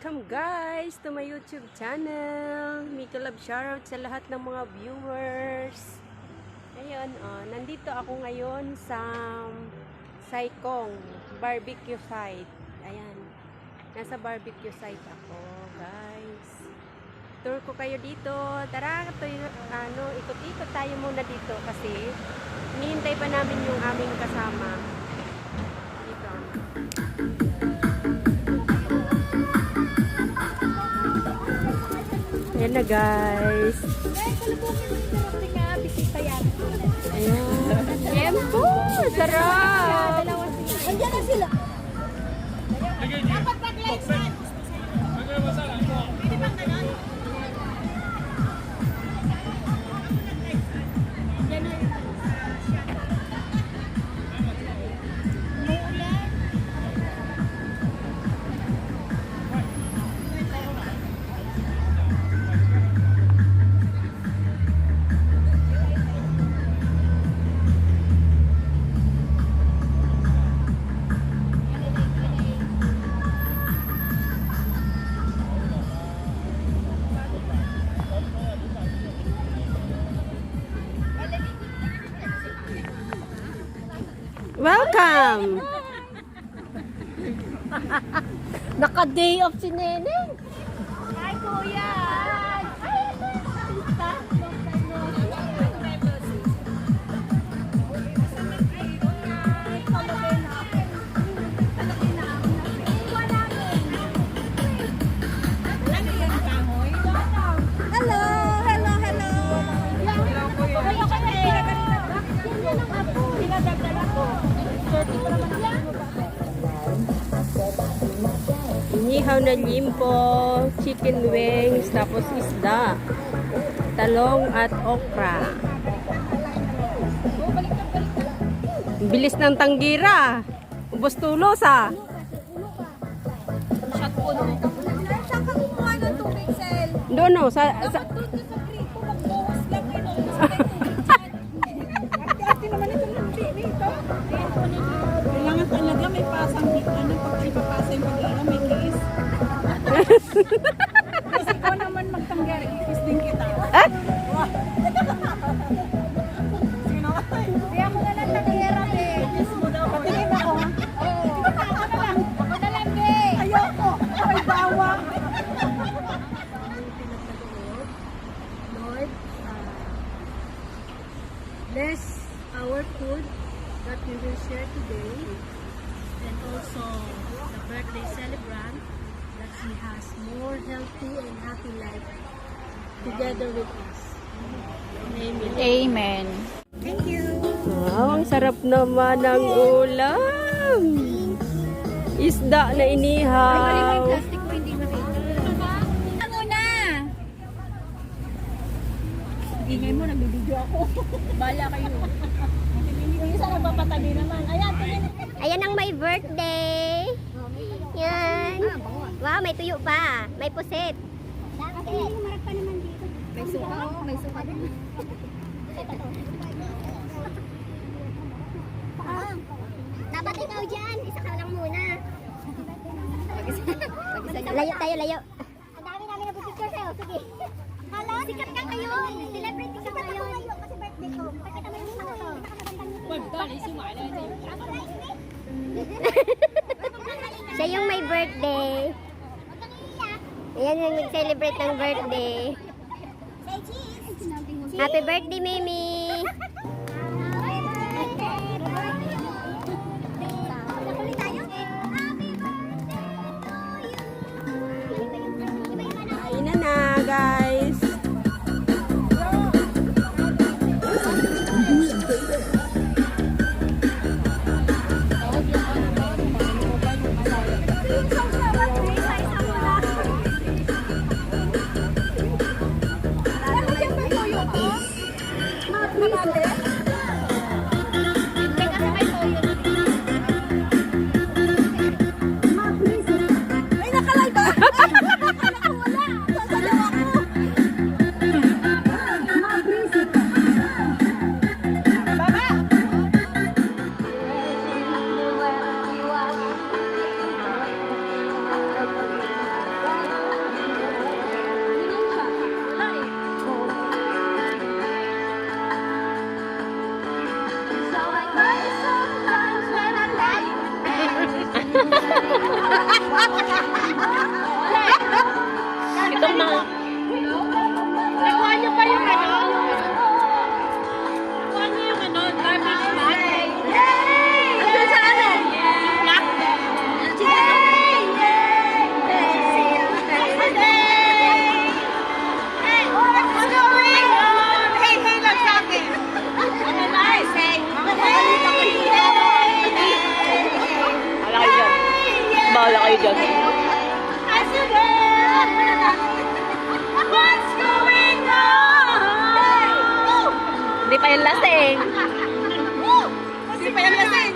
Welcome guys to my YouTube channel. Mika Love shoutout sa lahat ng mga viewers. Ayun, nandito ako ngayon sa Saikong barbecue site. Ayan. Nasa barbecue site ako, guys. Tour ko kayo dito. Tara, ikot-ikot tayo muna dito kasi hinihintay pa namin yung aming kasama. Dito. Ayan na guys. Ayan. Tempo! Sarap! Andiyan na sila. Dapat mag-live set. Pwede bang ganon? Andiyan na yung muulan. Welcome! Naka-day off si Neneng. Hi, Kuya! Inihaw na limpo, chicken wings, tapos isda, talong at okra. Bilis ng tanggira. Ubos tulos ah. Shot po nung. Saan ka kumuha ng tubig, Sel? Doon no, sa Dapat doon sa gripo, magbuhos lang ino. Ate naman itong lundi dito. Kailangan talaga may pasang dito. Pag ipapasa yung pag-inom, may kiss. Kasi ko naman magtanggar, kiss din kita. Sino? Kaya mo na lang tanggera, be. Kiss mo daw. Patingin ako. Oo. Ako na lang. Ako na lang, be. Ayoko. Ay, bawa. Lord, bless our food that we will share today, and also the birthday celebrant, that he has more healthy and happy life together with us. Amen. Amen. Thank you. wow, ang sarap naman ng ulam. Isda na inihaw. Plastic ko hindi makita. Ano na? Ingay mo, nagbibideo ako. Bala kayo. Yung isa nagpapatabi naman. Ayan, tingin. Ayan ang may birthday. Yan. Wow, may tuyo pa. May pusit. Kasi humarap pa naman dito. May suka. May suka din. Dapat ikaw dyan. Isa ka lang muna. Layo tayo, layo. Ang dami namin nag-picture sa'yo. Sige. Hala, sikat ka ngayon. Celebrate ka ngayon. Kasi birthday ko. Pakita mo yung mga to. Siya yung may birthday. Ayan yung nag-celebrate ng birthday. Say cheese. Happy birthday, Mimi! Kain na guys. Ay, nakalive ba? Wala. Sasalaw ako. Itong mga... Nakuha niyo pa yung ano? Nakuha niyo yung ano? Garbage bag? Ano sa ano? Black? Bahala kayo dyan. What's going on? Hindi pa yung lasing. Hindi pa yan lasing.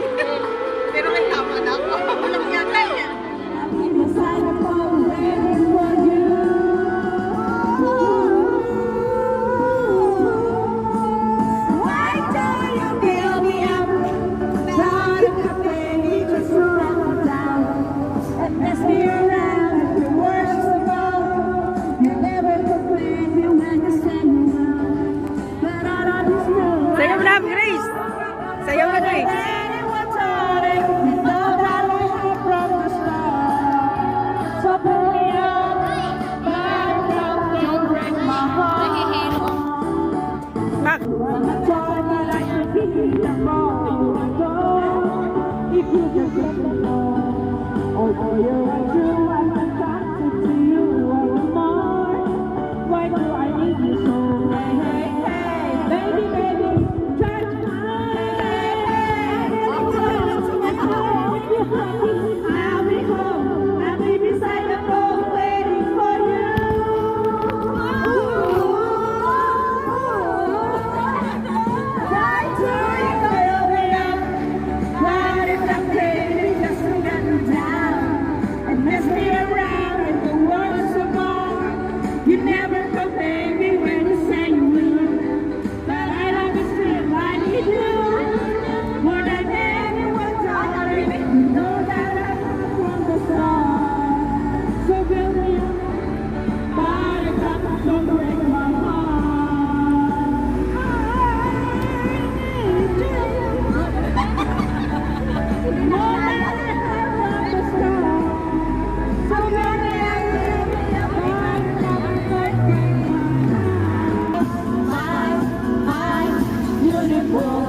Pero may tama na ako. Walang yata niya. Why don't you build me up? Start a cafe, just run down. And mess me around if your worst of all. You never complain when you stand around. But I don't just know. Sayaw na, Grace! Sayaw na, Grace! Bak! Why do I need you so? Hey, hey, hey, baby, baby, try to I'll be home, I'll be beside the road waiting for you. Why do you build me up? What if I'm playing just to get you down and mess me around in the worst of all? You never complain me when you say you will, but I love you still. I need you more than anyone, darling. You know that I love from the start. So build me up, but it don't break my heart. I need you more than I have from the start. So build me up, but it don't break my beautiful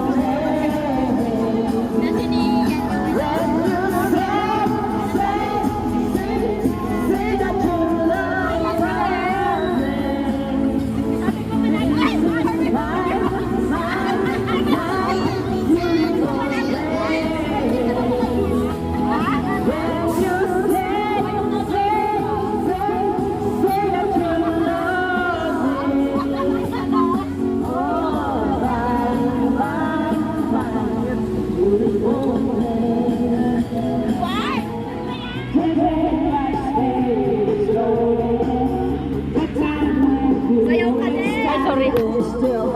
Ay, sorry. Still